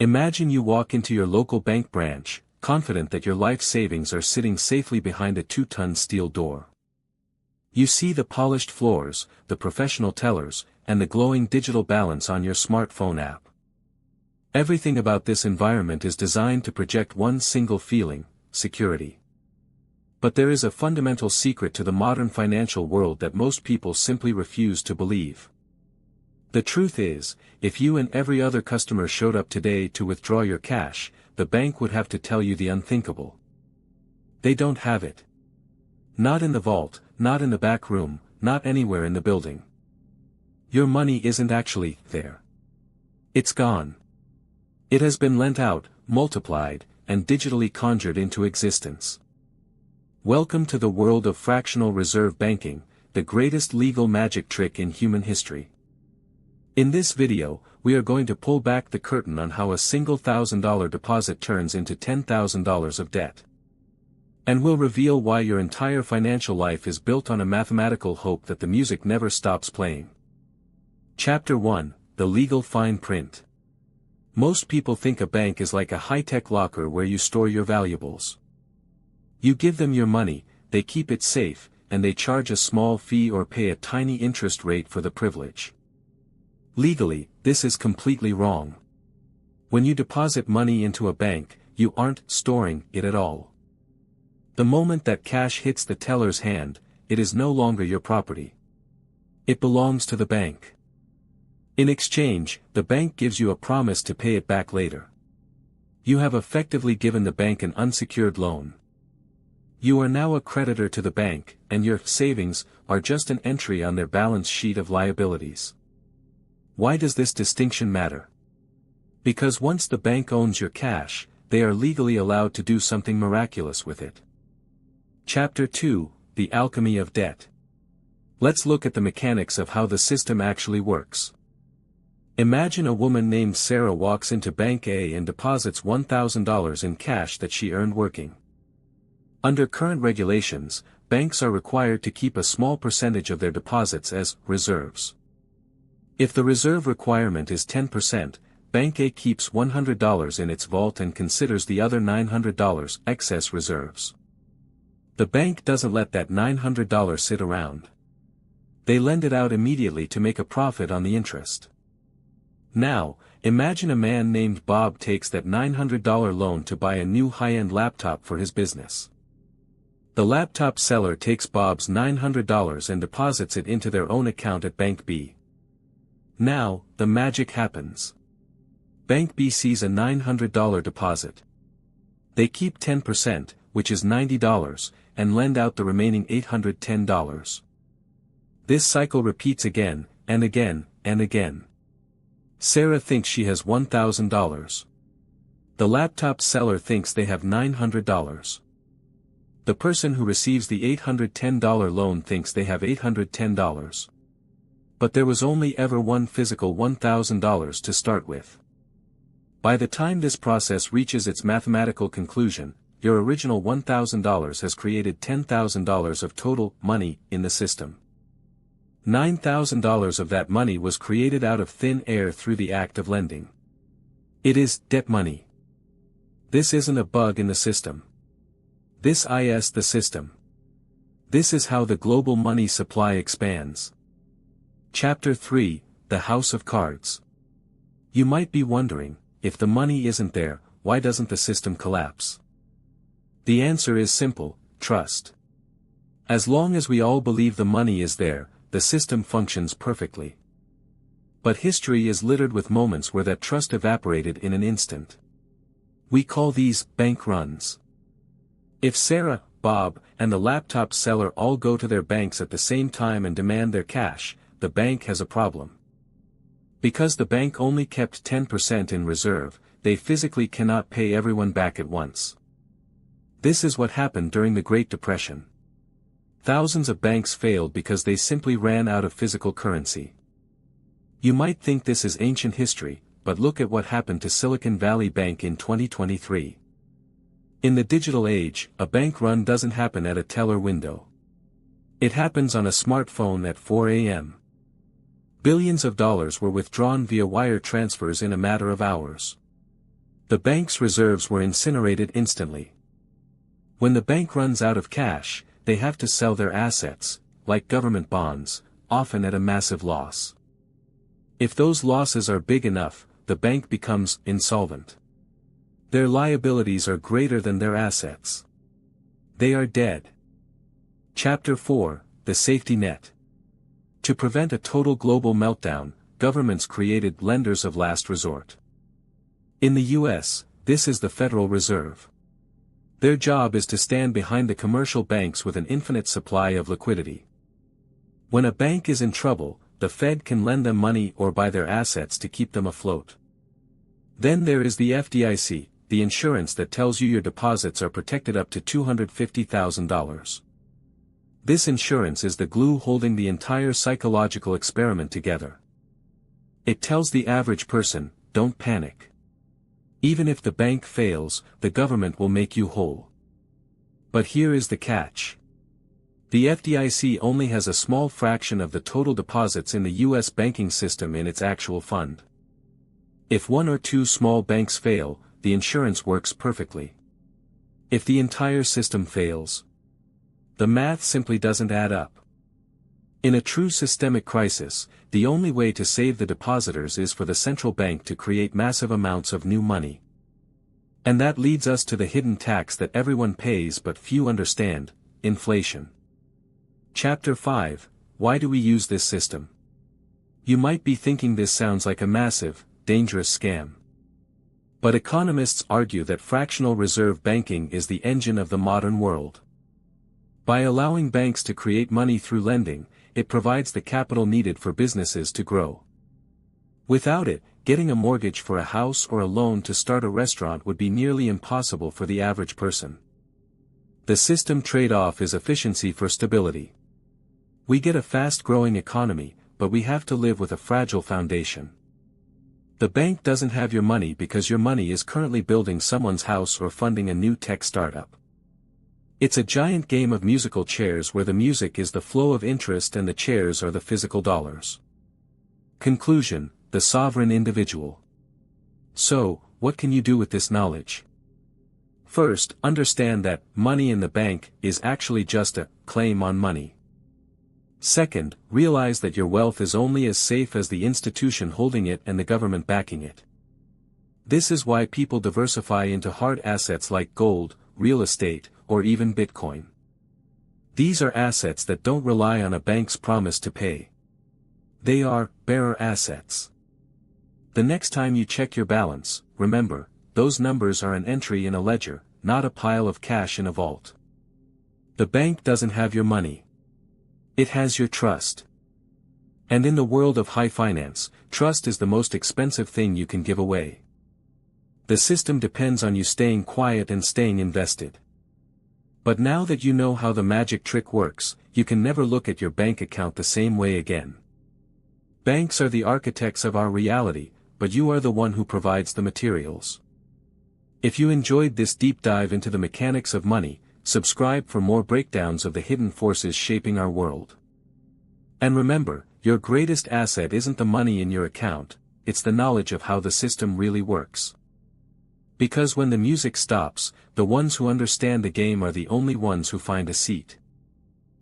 Imagine you walk into your local bank branch, confident that your life savings are sitting safely behind a 2-ton steel door. You see the polished floors, the professional tellers, and the glowing digital balance on your smartphone app. Everything about this environment is designed to project one single feeling: security. But there is a fundamental secret to the modern financial world that most people simply refuse to believe. The truth is, if you and every other customer showed up today to withdraw your cash, the bank would have to tell you the unthinkable. They don't have it. Not in the vault, not in the back room, not anywhere in the building. Your money isn't actually there. It's gone. It has been lent out, multiplied, and digitally conjured into existence. Welcome to the world of fractional reserve banking, the greatest legal magic trick in human history. In this video, we are going to pull back the curtain on how a single $1,000 deposit turns into $10,000 of debt. And we'll reveal why your entire financial life is built on a mathematical hope that the music never stops playing. Chapter 1: The Legal Fine Print. Most people think a bank is like a high-tech locker where you store your valuables. You give them your money, they keep it safe, and they charge a small fee or pay a tiny interest rate for the privilege. Legally, this is completely wrong. When you deposit money into a bank, you aren't storing it at all. The moment that cash hits the teller's hand, it is no longer your property. It belongs to the bank. In exchange, the bank gives you a promise to pay it back later. You have effectively given the bank an unsecured loan. You are now a creditor to the bank, and your savings are just an entry on their balance sheet of liabilities. Why does this distinction matter? Because once the bank owns your cash, they are legally allowed to do something miraculous with it. Chapter 2: The Alchemy of Debt. Let's look at the mechanics of how the system actually works. Imagine a woman named Sarah walks into Bank A and deposits $1,000 in cash that she earned working. Under current regulations, banks are required to keep a small percentage of their deposits as reserves. If the reserve requirement is 10%, Bank A keeps $100 in its vault and considers the other $900 excess reserves. The bank doesn't let that $900 sit around. They lend it out immediately to make a profit on the interest. Now, imagine a man named Bob takes that $900 loan to buy a new high-end laptop for his business. The laptop seller takes Bob's $900 and deposits it into their own account at Bank B. Now, the magic happens. Bank B sees a $900 deposit. They keep 10%, which is $90, and lend out the remaining $810. This cycle repeats again, and again, and again. Sarah thinks she has $1,000. The laptop seller thinks they have $900. The person who receives the $810 loan thinks they have $810. But there was only ever one physical $1,000 to start with. By the time this process reaches its mathematical conclusion, your original $1,000 has created $10,000 of total money in the system. $9,000 of that money was created out of thin air through the act of lending. It is debt money. This isn't a bug in the system. This is the system. This is how the global money supply expands. Chapter 3: The House of Cards. You might be wondering, if the money isn't there, why doesn't the system collapse? The answer is simple: trust. As long as we all believe the money is there, the system functions perfectly. But history is littered with moments where that trust evaporated in an instant. We call these bank runs. If Sarah, Bob, and the laptop seller all go to their banks at the same time and demand their cash, the bank has a problem. Because the bank only kept 10% in reserve, they physically cannot pay everyone back at once. This is what happened during the Great Depression. Thousands of banks failed because they simply ran out of physical currency. You might think this is ancient history, but look at what happened to Silicon Valley Bank in 2023. In the digital age, a bank run doesn't happen at a teller window. It happens on a smartphone at 4 a.m. Billions of dollars were withdrawn via wire transfers in a matter of hours. The bank's reserves were incinerated instantly. When the bank runs out of cash, they have to sell their assets, like government bonds, often at a massive loss. If those losses are big enough, the bank becomes insolvent. Their liabilities are greater than their assets. They are dead. Chapter 4, The Safety Net. To prevent a total global meltdown, governments created lenders of last resort. In the US, this is the Federal Reserve. Their job is to stand behind the commercial banks with an infinite supply of liquidity. When a bank is in trouble, the Fed can lend them money or buy their assets to keep them afloat. Then there is the FDIC, the insurance that tells you your deposits are protected up to $250,000. This insurance is the glue holding the entire psychological experiment together. It tells the average person, don't panic. Even if the bank fails, the government will make you whole. But here is the catch. The FDIC only has a small fraction of the total deposits in the US banking system in its actual fund. If one or two small banks fail, the insurance works perfectly. If the entire system fails, the math simply doesn't add up. In a true systemic crisis, the only way to save the depositors is for the central bank to create massive amounts of new money. And that leads us to the hidden tax that everyone pays but few understand, inflation. Chapter 5, Why do we use this system? You might be thinking this sounds like a massive, dangerous scam. But economists argue that fractional reserve banking is the engine of the modern world. By allowing banks to create money through lending, it provides the capital needed for businesses to grow. Without it, getting a mortgage for a house or a loan to start a restaurant would be nearly impossible for the average person. The system trade-off is efficiency for stability. We get a fast-growing economy, but we have to live with a fragile foundation. The bank doesn't have your money because your money is currently building someone's house or funding a new tech startup. It's a giant game of musical chairs where the music is the flow of interest and the chairs are the physical dollars. Conclusion, the sovereign individual. So, what can you do with this knowledge? First, understand that money in the bank is actually just a claim on money. Second, realize that your wealth is only as safe as the institution holding it and the government backing it. This is why people diversify into hard assets like gold, real estate, or even Bitcoin. These are assets that don't rely on a bank's promise to pay. They are bearer assets. The next time you check your balance, remember, those numbers are an entry in a ledger, not a pile of cash in a vault. The bank doesn't have your money. It has your trust. And in the world of high finance, trust is the most expensive thing you can give away. The system depends on you staying quiet and staying invested. But now that you know how the magic trick works, you can never look at your bank account the same way again. Banks are the architects of our reality, but you are the one who provides the materials. If you enjoyed this deep dive into the mechanics of money, subscribe for more breakdowns of the hidden forces shaping our world. And remember, your greatest asset isn't the money in your account, it's the knowledge of how the system really works. Because when the music stops, the ones who understand the game are the only ones who find a seat.